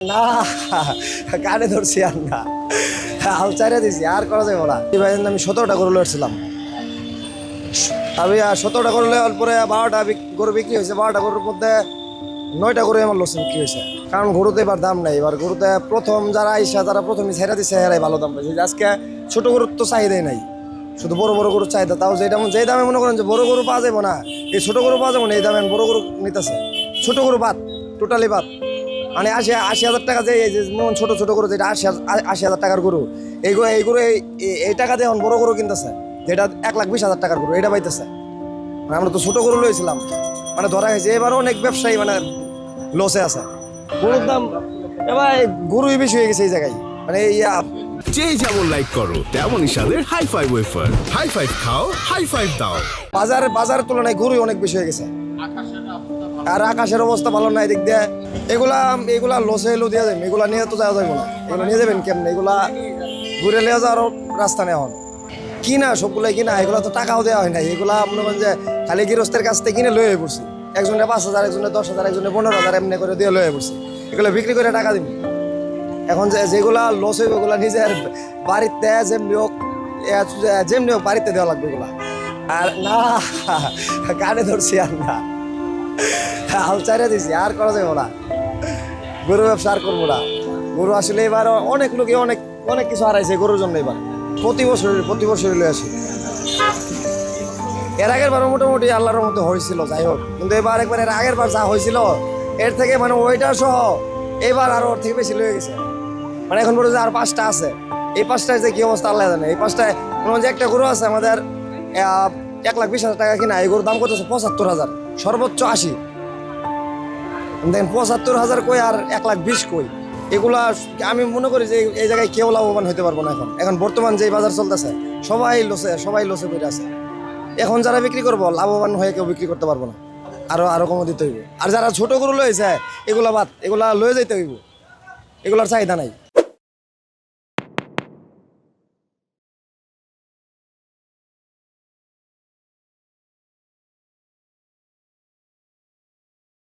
না কানে ধরছি আর না, হাল চাইরে দিছি আর করা যাবে না। আমি 17টা গরু লড়ছিলাম, আমি 17টা গরু লওয়ার পরে 12টা গরু বিক্রি হয়েছে। 12টা গরুর মধ্যে 9টা গরু আমার লস বিক্রি হয়েছে, কারণ গরুতে এবার দাম নাই। এবার গরুতে প্রথম যারা আইসা তারা প্রথমে ছেড়ে দিচ্ছে, হেরাই ভালো দাম পাইছে। আজকে ছোট গরুর তো চাহিদাই নাই, শুধু বড় বড় গরুর চাহিদা। তাও যেই দামে মনে করেন যে বড় গরু পাওয়া যাবে না, এই ছোট গরু পাওয়া যাবে না, এই দামে বড় গরু নিতেছে। ছোট গরু বাদ, টোটালি বাদ। মানে 80,000 টাকা যে এই যে ছোট ছোট গরু, যেটা 80,000 টাকার গরু, এই গরু এই টাকা দিয়ে এখন বড় গরু কিনতেছে, যেটা 1,20,000 টাকার গরু এটা পাইতেছে। মানে আমরা তো ছোট গরু লইছিলাম, মানে ধরা হয়েছে। এবার অনেক ব্যবসায়ী মানে লসে আছে। গরুর দাম এবার গরুই বেশি হয়ে গেছে এই জায়গায়। মানে যেই যেমন লাইক করো তেমনই স্বাদের high five wafer. High five খাও, হাই ফাইভ দাও। বাজারের তুলনায় গরুই অনেক বেশি হয়ে গেছে। আর আকাশের অবস্থা ভালো না এদিক দিয়ে। এগুলা লসে এলো দিয়ে যাবেন, এগুলা নিয়ে তো যাওয়া যাবে না। এগুলো নিয়ে যাবেন কেমন? এগুলা ঘুরে নিয়ে যাওয়ারও রাস্তা নেই এখন। কিনা সবগুলাই কিনা, এগুলো তো টাকাও দেওয়া হয় না। এগুলা মনে করেন যে খালি গৃহস্থের কাছ থেকে কিনে লয়ে পড়ছি। একজনে 5,000, একজনে 10,000, একজনে 15,000 এমনি করে দিয়ে লয়ে পড়ছি। এগুলো বিক্রি করে টাকা দিবি। এখন যেগুলা লস হইব ওগুলা নিজের বাড়িতে যেমনি হোক বাড়িতে দেওয়া লাগবে এগুলা। আর না কানে ধরছি আর না, হাল চাইরে দিছি আর করা যাবে না। গরু ব্যবসা আর করবো না। গরু আসলে এবার অনেক লোকে অনেক অনেক কিছু হারাইছে গরুর জন্য। এবার প্রতি বছর লয়ে আসি। এর আগের বার মোটামুটি আল্লাহর মতো হয়েছিল, যাই হোক। কিন্তু এবার একবার এর আগের বার যা হয়েছিল এর থেকে মানে ওইটা সহ এবার আরো ওর থেকে বেশি লয়ে গেছে। মানে এখন পর্যন্ত আর 5টা আছে, এই 5টায় যে কি অবস্থা আল্লাহ জানে। এই 5টায় মনে হয় যে একটা গরু আছে আমাদের 1,20,000 টাকা কিনা, এই গরুর দাম করতেছে 75,000, সর্বোচ্চ 80। দেখেন 75,000 কই আর 1,20,000 কই। এগুলা আমি মনে করি যে এই জায়গায় কেউ লাভবান হতে পারবো না। এখন বর্তমান যে বাজার চলতেছে সবাই লসে করে আছে। এখন যারা বিক্রি করবো লাভবান হয়ে কেউ বিক্রি করতে পারবো না, আরো কমে দিতে হইব। আর যারা ছোট গরু লয়েছে এগুলা বাদ, এগুলা লয়ে যাইতে হইব, এগুলার চাহিদা নাই।